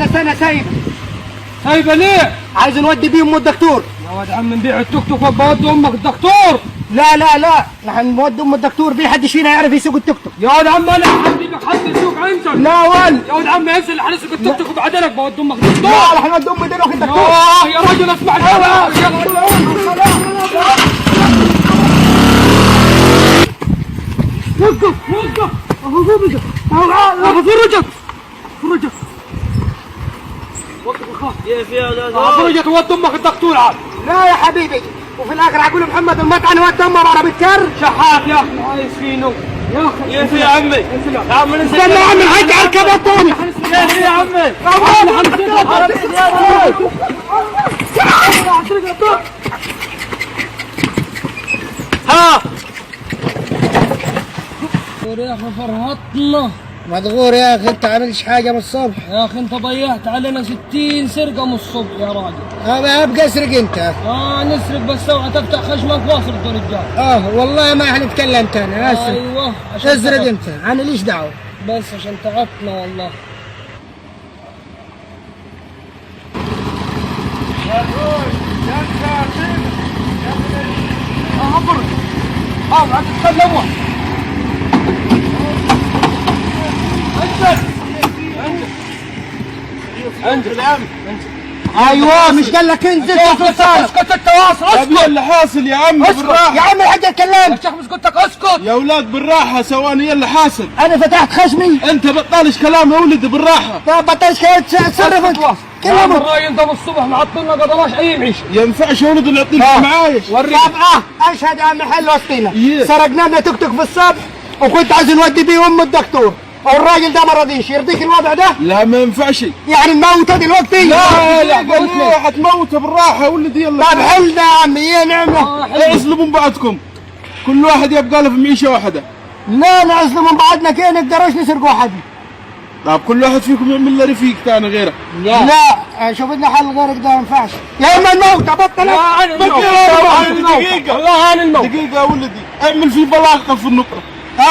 استنى سايبه. سايبه ليه؟ عايز نودي بيه ام الدكتور. يا واد عم نبيع التوك توك وبودي امك الدكتور. لا نحن نودي ام الدكتور، في حد فينا يعرف يسوق التوك توك. يا واد عم انا هودي لك حد يسوق انزل. لا ول يا واد عم انزل اللي هنسوق التوك توك وبعدين بودي امك الدكتور. لا رح نودي ام الدكتور. يا راجل اسمع الكلام. وقف فرجت وقف الخاص. كيف يا ولاد؟ فرجت ودي امك الدكتور عاد. لا يا حبيبي، وفي الاخر اقول محمد المطعن ودي امه بعربية كر. شحات يا اخي عايز فينو يا اخي. كيف يا عمي؟ يا عمي استنى يا عمي الحاج على الكباب تاني. كيف يا عمي؟ ها يا اخي فرهطنا. مدغور يا اخي، انت عاملش حاجه من الصبح. يا اخي انت ضيعت علينا 60 سرقه من الصبح يا راجل. ابقى اسرق انت. نسرق بس اوعى تفتح خشمك واصل الرجال. والله ما حنتكلم تاني، انا اسف. ايوه اسرق انت، انا ليش دعوه. بس عشان تعبنا والله. عاد تتكلموا. انزل ايوه مش قال لك انزل. اسكت انت واصل. ايه اللي حاصل يا عم؟ بالراحه يا عم الحاج اتكلم. يا شيخ مش قلت لك اسكت؟ يا اولاد بالراحه ثواني. ايه اللي حاصل؟ انا فتحت خشمي. انت بطلش كلام يا ولدي بالراحه. طب بطلش تصرف انت. كلمه. الراي انت من الصبح معطلنا قدراش اي معيش. ينفعش يا ولدي نعطيك معايش. طب اشهد على محل وسطينا. إيه. سرقنا لنا توك توك في الصبح وكنت عايز نودي بيه ام الدكتور، والراجل ده ما رضيش. يرضيك الوضع ده؟ لا ما ينفعش. يعني نموته دلوقتي؟ لا ليه حتموته بالراحه يا ولدي. يلا طب حلنا يا عمي، ايه نعمه؟ اظلموا من بعضكم، كل واحد يبقى له في معيشه واحده. لا نعزلوا من بعضنا كده، نقدرش نسرق واحد. طب كل واحد فيكم يعمل له رفيق ثاني غيره. لا شوف لنا حل غيرك ده، ما ينفعش. يا اما الموت بطل. دقيقة دقيقة يا ولدي، اعمل فيه بلاغة في النقطة.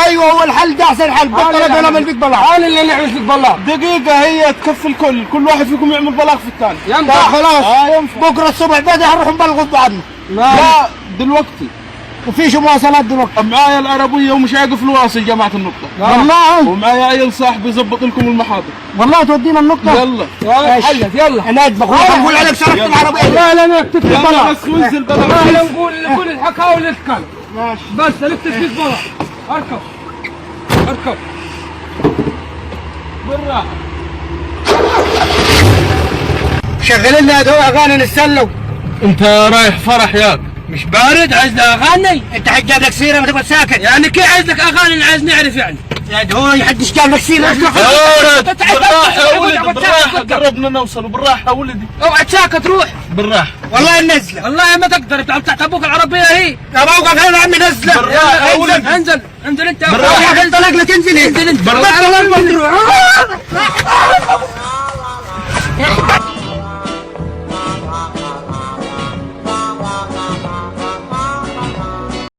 ايوه هو الحل ده احسن حل. بطل انا اعمل فيك بلاغ. انا اللي نعمل فيك بلاغ. دقيقة هي تكفي الكل، كل واحد فيكم يعمل بلاغ في الثاني. ينفع خلاص. ينفع. بكره الصبح بدري هنروح نبلغوا بعضنا. لا دلوقتي وفيش مواصلات دلوقتي. معايا العربية ومش واقف الواصل جماعة النقطة. والله ومعايا عيل صاحبي يظبط لكم المحاضر. والله تودينا النقطة. يلا حلت يلا. انا اطبخ نقول عليك سرقت العربية. لا نكتب فيك يلا بلاغ. بس وانزل لا بلاغ. نقول كل الحكاوي اللي تتكلم. ماشي بس نكتب فيك بلاغ. اركب بالراحة. شغل لنا هدول اغاني نتسلوا. انت رايح فرح ياك مش بارد؟ عايز لك اغاني؟ انت حق جاب لك سيرة ما تقعد ساكت. يعني كيف عايز لك اغاني؟ عايز نعرف يعني. يا دهوي حدش جاب لك سيرة. بالراحة يا ولدي بالراحة، قربنا نوصل. بالراحة يا ولدي. اوعى تساكت روح. بالراحة. والله نزلة. والله ما تقدر تحت ابوك العربية هي. يا موقف هنا يا عمي نزلة. بالراحة يا ولدي. انزل انت. بالراحة. انطلق لك انزل. انت. بالراحة.